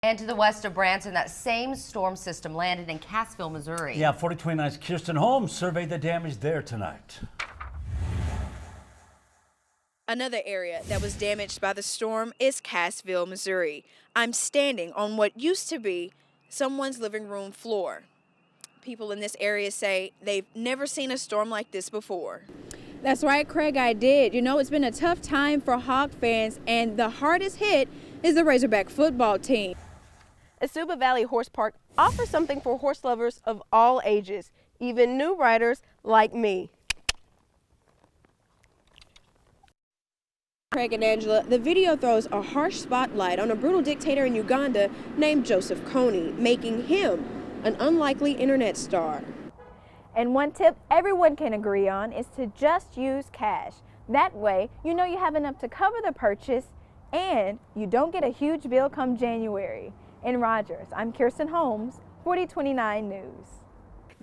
And to the west of Branson, that same storm system landed in Cassville, Missouri. Yeah, 4029's Keristen Holmes surveyed the damage there tonight. Another area that was damaged by the storm is Cassville, Missouri. I'm standing on what used to be someone's living room floor. People in this area say they've never seen a storm like this before. That's right, Craig, I did. You know, it's been a tough time for Hawk fans, and the hardest hit is the Razorback football team. Asuba Valley Horse Park offers something for horse lovers of all ages, even new riders like me. Craig and Angela, the video throws a harsh spotlight on a brutal dictator in Uganda named Joseph Kony, making him an unlikely internet star. And one tip everyone can agree on is to just use cash. That way, you know you have enough to cover the purchase and you don't get a huge bill come January. In Rogers, I'm Keristen Holmes, 4029 News.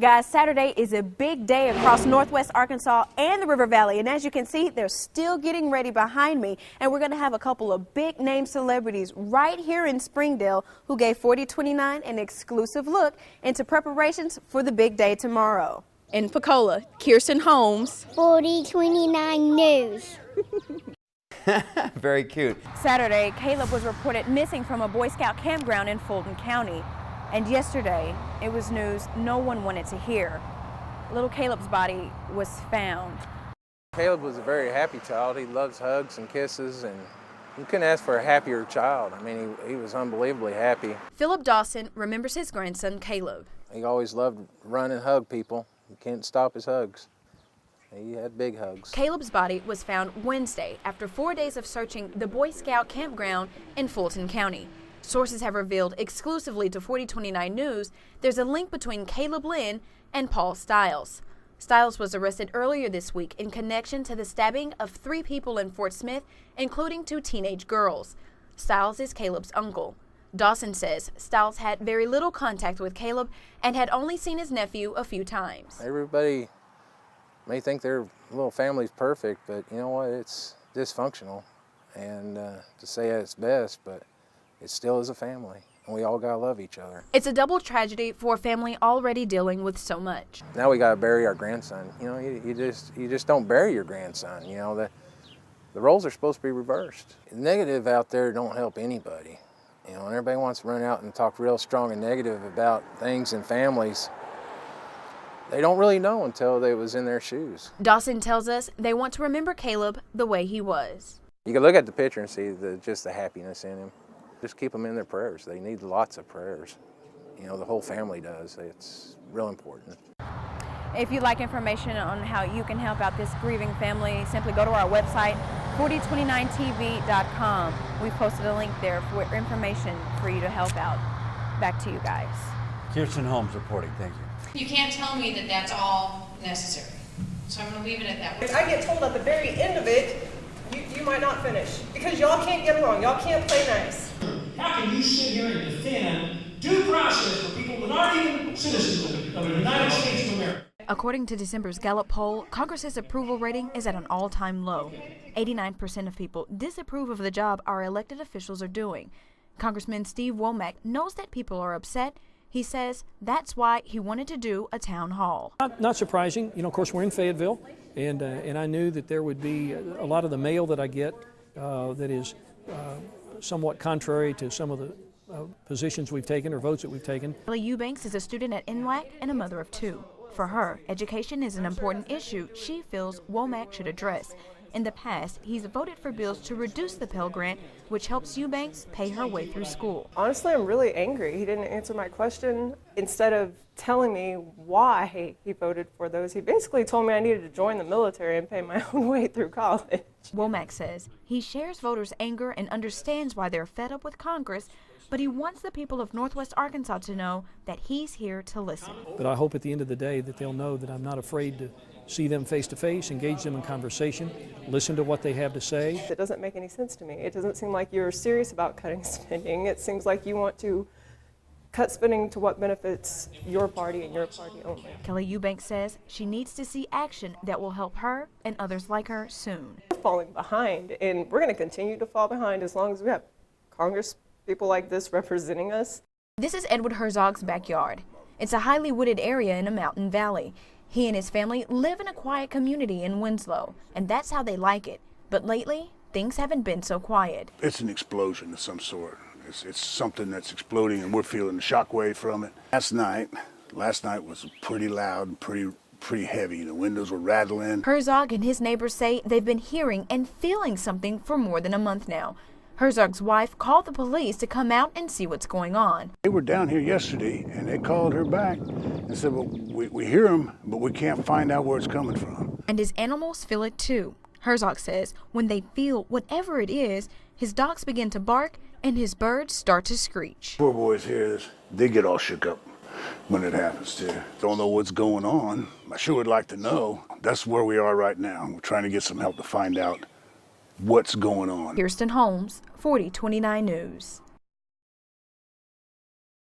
Guys, Saturday is a big day across Northwest Arkansas and the River Valley, and as you can see, they're still getting ready behind me, and we're going to have a couple of big-name celebrities right here in Springdale who gave 4029 an exclusive look into preparations for the big day tomorrow. In Pensacola, Keristen Holmes, 4029 News. Very cute. Saturday, Caleb was reported missing from a Boy Scout campground in Fulton County. And yesterday, it was news no one wanted to hear. Little Caleb's body was found. Caleb was a very happy child. He loves hugs and kisses, and you couldn't ask for a happier child. I mean, he was unbelievably happy. Philip Dawson remembers his grandson, Caleb. He always loved to run and hug people. You can't stop his hugs. He had big hugs. Caleb's body was found Wednesday after 4 days of searching the Boy Scout campground in Fulton County. Sources have revealed exclusively to 4029 News there's a link between Caleb Lynn and Paul Stiles. Stiles was arrested earlier this week in connection to the stabbing of 3 people in Fort Smith, including 2 teenage girls. Stiles is Caleb's uncle. Dawson says Stiles had very little contact with Caleb and had only seen his nephew a few times. Everybody may think their little family's perfect, but you know what? It's dysfunctional. And to say it's best, but it still is a family, and we all gotta love each other. It's a double tragedy for a family already dealing with so much. Now we gotta bury our grandson. You know, you just don't bury your grandson. You know, the roles are supposed to be reversed. Negative out there don't help anybody. You know, and everybody wants to run out and talk real strong and negative about things and families. They don't really know until they was in their shoes. Dawson tells us they want to remember Caleb the way he was. You can look at the picture and see just the happiness in him. Just keep them in their prayers. They need lots of prayers. You know, the whole family does. It's real important. If you'd like information on how you can help out this grieving family, simply go to our website, 4029tv.com. We've posted a link there for information for you to help out. Back to you guys. Keristen Holmes reporting. Thank you. You can't tell me that that's all necessary. So I'm going to leave it at that. I get told at the very end of it, you might not finish because y'all can't get along. Y'all can't play nice. How can you sit here and defend due process for people that aren't even citizens of the United States of America? According to December's Gallup poll, Congress's approval rating is at an all-time low. 89% of people disapprove of the job our elected officials are doing. Congressman Steve Womack knows that people are upset. He says that's why he wanted to do a town hall. Not surprising. You know, of course, we're in Fayetteville, and I knew that there would be a lot of the mail that I get that is somewhat contrary to some of the positions we've taken or votes that we've taken. Kelly Eubanks is a student at NWAC and a mother of 2. For her, education is an important issue she feels Womack should address. In the past, he's voted for bills to reduce the Pell Grant, which helps Eubanks pay her way through school. Honestly, I'm really angry. He didn't answer my question. Instead of telling me why he voted for those, he basically told me I needed to join the military and pay my own way through college. Womack says he shares voters' anger and understands why they're fed up with Congress, but he wants the people of Northwest Arkansas to know that he's here to listen. But I hope at the end of the day that they'll know that I'm not afraid to see them face to face, engage them in conversation, listen to what they have to say. It doesn't make any sense to me. It doesn't seem like you're serious about cutting spending. It seems like you want to cut spending to what benefits your party and your party only. Kelly Eubanks says she needs to see action that will help her and others like her soon. We're falling behind, and we're going to continue to fall behind as long as we have Congress people like this representing us. This is Edward Herzog's backyard. It's a highly wooded area in a mountain valley. He and his family live in a quiet community in Winslow, and that's how they like it. But lately, things haven't been so quiet. It's an explosion of some sort. It's something that's exploding, and we're feeling the shockwave from it. Last night was pretty loud and pretty heavy. The windows were rattling. Herzog and his neighbors say they've been hearing and feeling something for more than a month now. Herzog's wife called the police to come out and see what's going on. They were down here yesterday, and they called her back and said, well, we hear them, but we can't find out where it's coming from. And his animals feel it too. Herzog says when they feel whatever it is, his dogs begin to bark and his birds start to screech. Poor boys here, they get all shook up when it happens too. Don't know what's going on. I sure would like to know. That's where we are right now. We're trying to get some help to find out what's going on. Keristen Holmes, 4029 News.